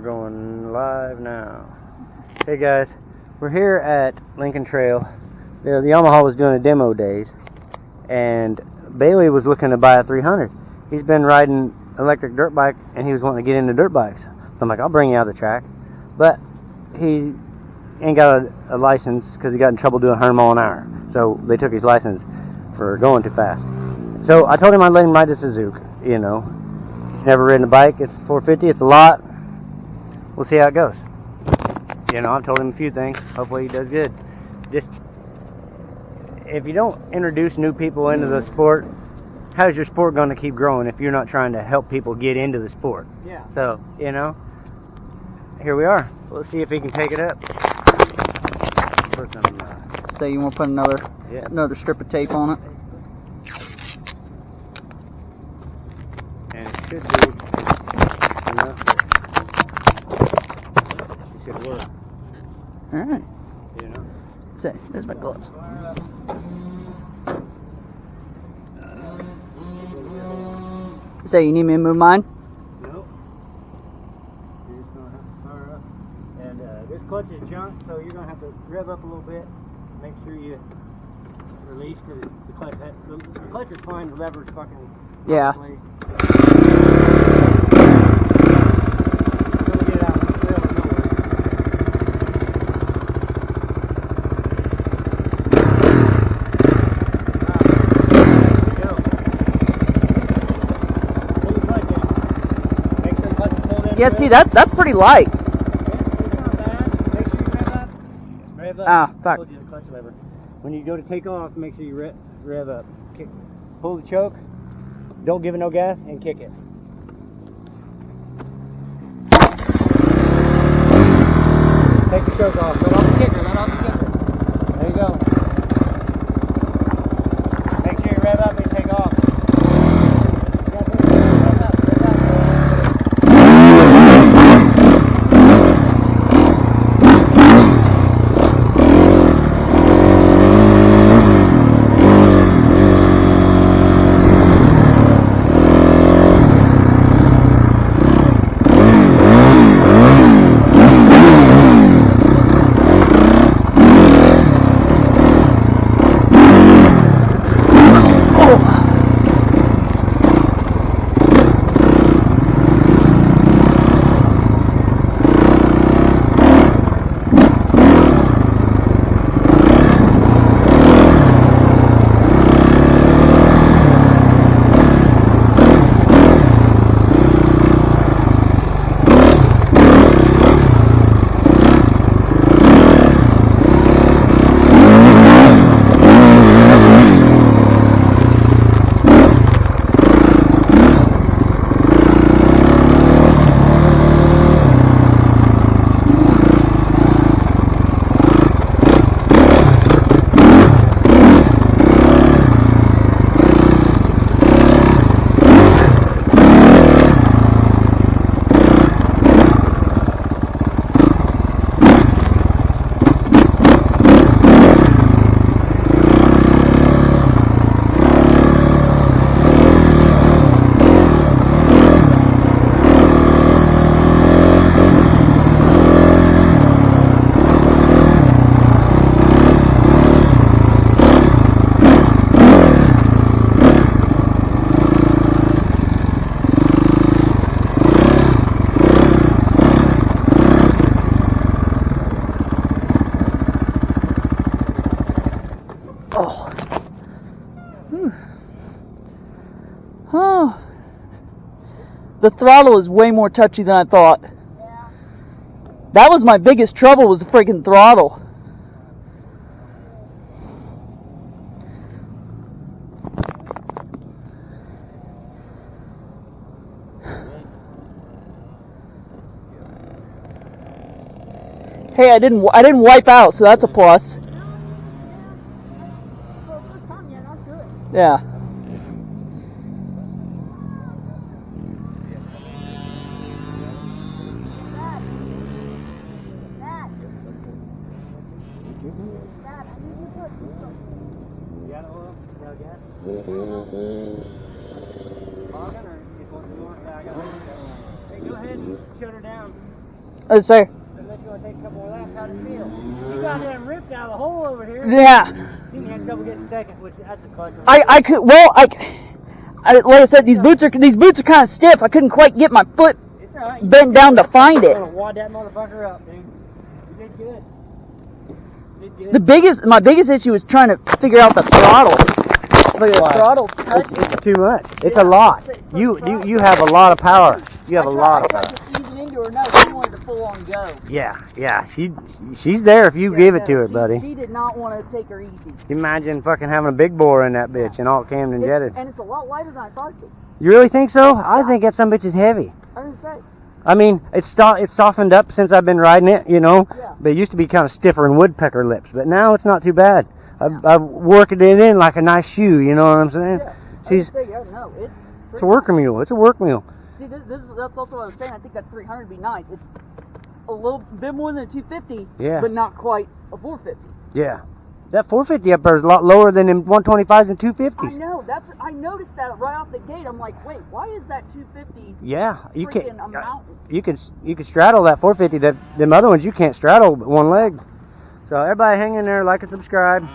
going live now. Hey guys, we're here at Lincoln Trail. The Yamaha was doing a demo days, and Bailey was looking to buy a 300. He's been riding electric dirt bike, and he was wanting to get into dirt bikes. So I'm like, I'll bring you out of the track. But he ain't got a license because he got in trouble doing 100 mile an hour. So they took his license for going too fast. So I told him I'd let him ride the Suzuki, you know. He's never ridden a bike. It's 450. It's a lot. We'll see how it goes. You know, I've told him a few things. Hopefully he does good. Just, if you don't introduce new people into the sport, how's your sport going to keep growing if you're not trying to help people get into the sport? Yeah. So, you know, here we are. Let's see if he can take it up. Put some, so you want to put another strip of tape on it? And it should be enough. It should work. Alright. You know. Say, there's my gloves. So you need me to move mine? Nope. You're just going to have to fire up. And this clutch is junk, so you're going to have to rev up a little bit. Make sure you release, because the clutch is fine, the lever's fucking yeah. Place. Yeah, see, that's pretty light. Yeah, it's not bad. Make sure you rev up. Rev up. Ah, fuck. I told you the clutch lever. When you go to take off, make sure you rev up. Pull the choke. Don't give it no gas, and kick it. Take the choke off. Let off the kicker. Let off the kicker. There you go. Make sure you rev up and take off. Oh, the throttle is way more touchy than I thought. Yeah. That was my biggest trouble, was the freaking throttle. Hey, I didn't wipe out, so that's a plus. Yeah. Hey, go ahead and shut her down. Let's say. Unless you want to take a couple more laps, how'd it feel? You got them ripped out of the hole over here. Yeah. You had trouble getting second, which that's a clutch. I could, well, like I said, these boots are kind of stiff. I couldn't quite get my foot bent down to find it. Wad that motherfucker up, dude. You did good. You did good. My biggest issue was trying to figure out the throttle. Like the throttle touch. It's too much. It's a lot. You have a lot of power. You have a lot of power. I tried to ease into her. No, she wanted to full on go. Yeah. She's there if you give it to her, buddy. She did not want to take her easy. Imagine fucking having a big bore in that bitch and all cammed and jetted. And it's a lot lighter than I thought it would. You really think so? I think that some bitch is heavy. I was gonna say. I mean, it's softened up since I've been riding it, you know. Yeah. But it used to be kind of stiffer than woodpecker lips, but now it's not too bad. I've worked it in like a nice shoe, you know what I'm saying? Yeah. It's a worker mule. It's a work mule. See, that's also what I was saying. I think that 300 would be nice. It's a little bit more than a 250, but not quite a 450. Yeah. That 450 up there is a lot lower than them 125s and 250s. I know. I noticed that right off the gate. I'm like, wait, why is that 250? Yeah, you can. A mountain? You can straddle that 450. Them other ones you can't straddle with one leg. So everybody hang in there, like and subscribe.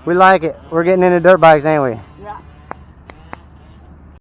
We like it. We're getting into dirt bikes, ain't we? Yeah.